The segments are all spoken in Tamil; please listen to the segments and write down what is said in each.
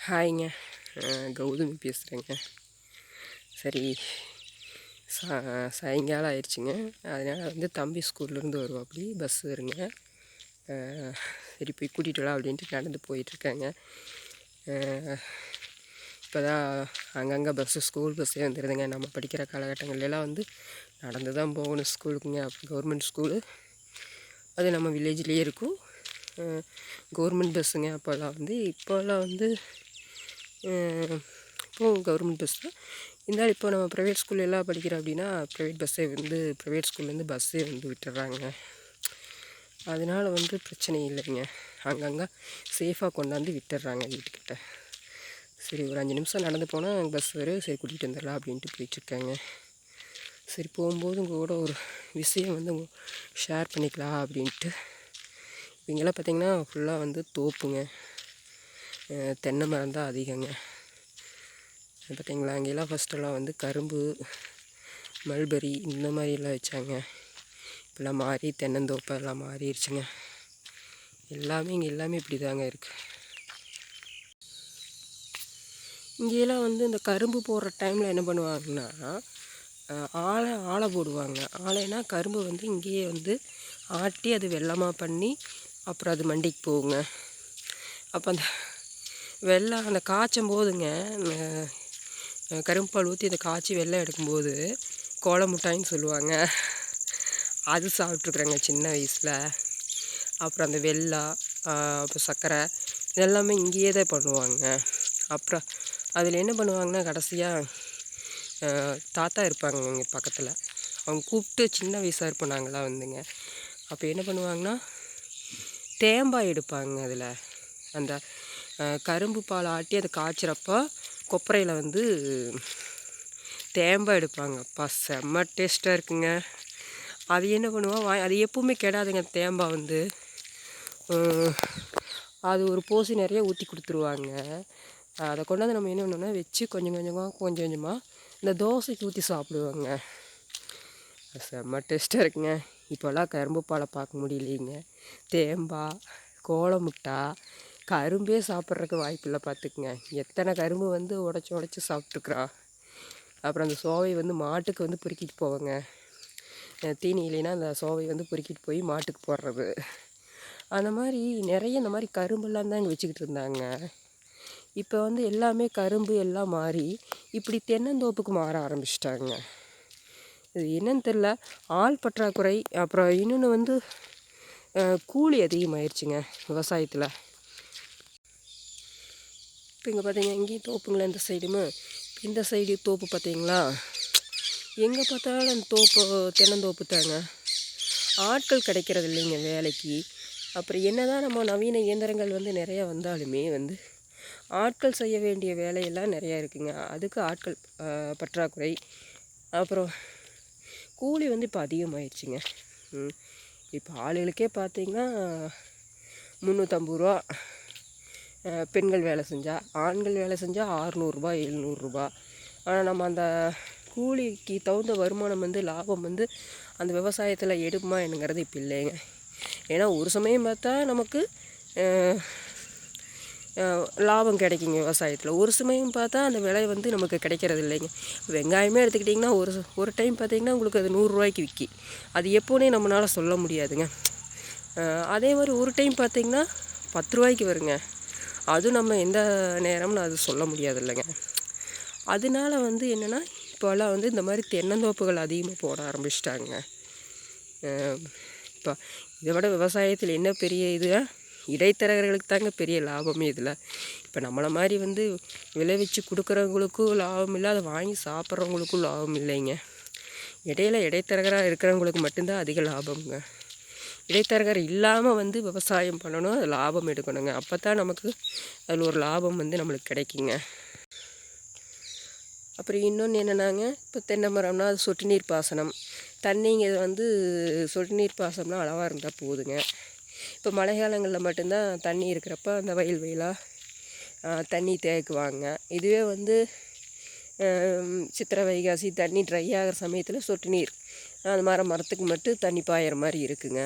ஹாய்ங்க. கௌதமி பேசுகிறேங்க. சரி, சாயங்காலம் ஆயிடுச்சுங்க. அதனால் தம்பி ஸ்கூல்லேருந்து வருவாப்படி, பஸ் வருங்க. சரி போய் கூட்டிகிட்டு வரலாம் அப்படின்ட்டு நடந்து போயிட்டுருக்காங்க. இப்போ தான் அங்கங்கே ஸ்கூல் பஸ்ஸே வந்துடுதுங்க. நம்ம படிக்கிற காலகட்டங்கள்லாம் நடந்து தான் போகணும் ஸ்கூலுக்குங்க. கவர்மெண்ட் ஸ்கூலு அது நம்ம வில்லேஜ்லேயே இருக்கும். கவர்மெண்ட் பஸ்ஸுங்க. இப்போல்லாம் இப்போது கவர்மெண்ட் பஸ் தான் இருந்தாலும் இப்போ நம்ம ப்ரைவேட் ஸ்கூல் எல்லாம் படிக்கிறோம் அப்படின்னா ப்ரைவேட் ஸ்கூல்லேருந்து பஸ்ஸே விட்டுடுறாங்க. அதனால் பிரச்சனை இல்லைங்க. அங்கங்கே சேஃபாக கொண்டாந்து விட்டுடுறாங்க வீட்டுக்கிட்ட. சரி ஒரு 5 நிமிஷம் நடந்து போனால் பஸ் வரும். சரி கூட்டிகிட்டு வந்துடலாம் அப்படின்ட்டு போயிட்டுருக்காங்க. சரி போகும்போது உங்கள் கூட ஒரு விஷயம் ஷேர் பண்ணிக்கலாம் அப்படின்ட்டு. இங்கெல்லாம் பார்த்திங்கன்னா ஃபுல்லாக தோப்புங்க, தென்னை மரம் தான் அதிகங்க. பார்த்திங்களா, அங்கெல்லாம் ஃபஸ்ட்டெல்லாம் கரும்பு, மல்பெரி இந்த மாதிரிலாம் வச்சாங்க. இப்போல்லாம் மாறி தென்னந்தோப்பெல்லாம் மாறிடுச்சுங்க. எல்லாமே இப்படி தாங்க இருக்குது. இங்கெல்லாம் இந்த கரும்பு போடுற டைமில் என்ன பண்ணுவாங்கன்னா, ஆலை போடுவாங்க. ஆலைனா கரும்பு இங்கேயே ஆட்டி அது வெல்லமாக பண்ணி அப்புறம் அது மண்டிக்கு போகுங்க. அப்போ அந்த காய்ச்சும் போதுங்க, கரும்பு பால் ஊற்றி அந்த காய்ச்சி வெல்லம் எடுக்கும்போது கோல மிட்டாயின்னு சொல்லுவாங்க. அது சாப்பிட்ருக்குறேங்க சின்ன வயசில். அப்புறம் அந்த வெல்லம், அப்புறம் சர்க்கரை இதெல்லாமே இங்கேயே தான் பண்ணுவாங்க. அப்புறம் அதில் என்ன பண்ணுவாங்கன்னா, கடைசியாக தாத்தா இருப்பாங்க இங்கே பக்கத்தில். அவங்க கூப்பிட்டு சின்ன வயசாக இருப்போம் நாங்களாம் அப்போ என்ன பண்ணுவாங்கன்னா, தேங்காய் எடுப்பாங்க. அதில் அந்த கரும்பு பால் ஆட்டி அதை காய்ச்சிறப்போ கொப்பரையில் தேங்காய் எடுப்பாங்க. அப்பா செம்ம டேஸ்ட்டாக இருக்குங்க. அது என்ன பண்ணுவோம், அது எப்பவுமே கெடாதுங்க. தேங்காய் அது ஒரு போசி நிறைய ஊற்றி கொடுத்துருவாங்க. அதை கொண்டாந்து நம்ம என்ன பண்ணோம்னா வச்சு கொஞ்சம் கொஞ்சமாக இந்த தோசைக்கு ஊற்றி சாப்பிடுவோங்க. செம்ம டேஸ்ட்டாக இருக்குங்க. இப்போல்லாம் கரும்பு பாலை பார்க்க முடியலைங்க. தேங்காய், கோல முட்டை, கரும்பே சாப்பிட்றதுக்கு வாய்ப்பில்லை பார்த்துக்குங்க. எத்தனை கரும்பு உடச்சி சாப்பிட்ருக்குறான். அப்புறம் அந்த சோவை மாட்டுக்கு பொறுக்கிட்டு போவாங்க. தீனி இல்லைன்னா அந்த சோவை பொறுக்கிட்டு போய் மாட்டுக்கு போடுறது. அந்த மாதிரி நிறைய இந்த மாதிரி கரும்பெல்லாம் தான் இங்கே வச்சுக்கிட்டு இருந்தாங்க. இப்போ எல்லாமே கரும்பு எல்லாம் மாறி இப்படி தென்னந்தோப்புக்கு மாற ஆரம்பிச்சிட்டாங்க. இது என்னன்னு தெரில, ஆள் பற்றாக்குறை. அப்புறம் இன்னொன்று கூலி அதிகமாகிடுச்சுங்க விவசாயத்தில். இப்போ இங்கே பார்த்தீங்கன்னா இங்கேயும் தோப்புங்களா, இந்த சைடுமே இந்த சைடு தோப்பு பார்த்தீங்களா, எங்கே பார்த்தாலும் அந்த தென்னந்தோப்பு தாங்க. ஆட்கள் கிடைக்கிறது இல்லைங்க வேலைக்கு. அப்புறம் என்ன தான் நம்ம நவீன இயந்திரங்கள் நிறையா வந்தாலுமே ஆட்கள் செய்ய வேண்டிய வேலையெல்லாம் நிறையா இருக்குங்க. அதுக்கு ஆட்கள் பற்றாக்குறை. அப்புறம் கூலி இப்போ அதிகமாகிடுச்சிங்க. இப்போ ஆளுகளுக்கே பார்த்திங்கன்னா 350 ரூபா பெண்கள் வேலை செஞ்சால், ஆண்கள் வேலை செஞ்சால் 600 700. ஆனால் நம்ம அந்த கூலிக்கு தகுந்த வருமானம் லாபம் அந்த விவசாயத்தில் எடுக்குமா என்னங்கிறது இப்போ இல்லைங்க. ஏன்னா ஒரு சமயம் பார்த்தா நமக்கு லாபம் கிடைக்குங்க விவசாயத்தில். ஒரு சமயம் பார்த்தா அந்த விலை நமக்கு கிடைக்கிறது இல்லைங்க. வெங்காயமே எடுத்துக்கிட்டிங்கன்னா ஒரு டைம் பார்த்திங்கன்னா உங்களுக்கு அது 100 ரூபாய்க்கு விற்கி. அது எப்போனே நம்மளால் சொல்ல முடியாதுங்க. அதே மாதிரி ஒரு டைம் பார்த்திங்கன்னா 10 ரூபாய்க்கு வருங்க. அதுவும் நம்ம எந்த நேரம்னு அது சொல்ல முடியாது இல்லைங்க. அதனால என்னென்னா இப்போல்லாம் இந்த மாதிரி தென்னந்தோப்புகள் அதிகமாக போட ஆரம்பிச்சிட்டாங்க. இப்போ இதை விட விவசாயத்தில் என்ன பெரிய இது, இடைத்தரகர்களுக்கு தாங்க பெரிய லாபமே இதில். இப்போ நம்மளை மாதிரி விளைவிச்சு கொடுக்குறவங்களுக்கும் லாபம் இல்லை, அதை வாங்கி சாப்பிட்றவங்களுக்கும் லாபம் இல்லைங்க. இடைத்தரகராக இருக்கிறவங்களுக்கு மட்டும்தான் அதிக லாபம்ங்க. இடைத்தரகர் இல்லாமல் விவசாயம் பண்ணணும், அது லாபம் எடுக்கணுங்க. அப்போ தான் நமக்கு அதில் ஒரு லாபம் நம்மளுக்கு கிடைக்குங்க. அப்புறம் இன்னொன்று என்னென்னாங்க, இப்போ தென்னை மரம்னா அது சொட்டு நீர் பாசனம், தண்ணிங்க சொட்டு நீர் பாசனம்னா அளவாக இருந்தால் போதுங்க. இப்போ மழை காலங்களில் மட்டும்தான் தண்ணி இருக்கிறப்ப அந்த வயலாக தண்ணி தேக்குவாங்க. இதுவே சித்திரை வைகாசி தண்ணி ட்ரை ஆகிற சமயத்தில் சொட்டு நீர் அந்த மரத்துக்கு மட்டும் தண்ணி பாயிற மாதிரி இருக்குங்க.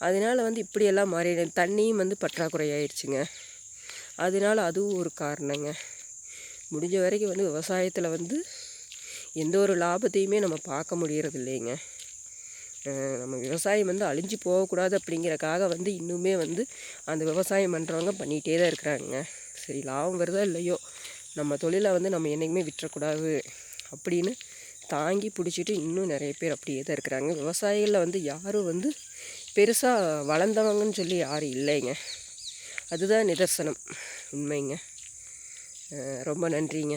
அதனால் இப்படியெல்லாம் மாறிடும். தண்ணியும் பற்றாக்குறை ஆயிடுச்சுங்க. அதனால அதுவும் ஒரு காரணங்க. முடிஞ்ச வரைக்கும் வந்து விவசாயத்தில் வந்து எந்த ஒரு லாபத்தையுமே நம்ம பார்க்க முடியறது இல்லைங்க. நம்ம விவசாயம் வந்து அழிஞ்சு போகக்கூடாது அப்படிங்கிறக்காக வந்து இன்னுமே வந்து அந்த விவசாயம் பண்ணுறவங்க பண்ணிகிட்டே தான் இருக்கிறாங்க. சரி, லாபம் வருதோ இல்லையோ, நம்ம தொழிலை வந்து நம்ம என்றைக்குமே விட்டுறக்கூடாது அப்படின்னு தாங்கி பிடிச்சிட்டு இன்னும் நிறைய பேர் அப்படியே தான் இருக்கிறாங்க. விவசாயிகளில் வந்து யாரும் வந்து பெருசாக வளர்ந்தவங்கன்னு சொல்லி யாரும் இல்லைங்க. அதுதான் நிதர்சனம், உண்மைங்க. ரொம்ப நன்றிங்க.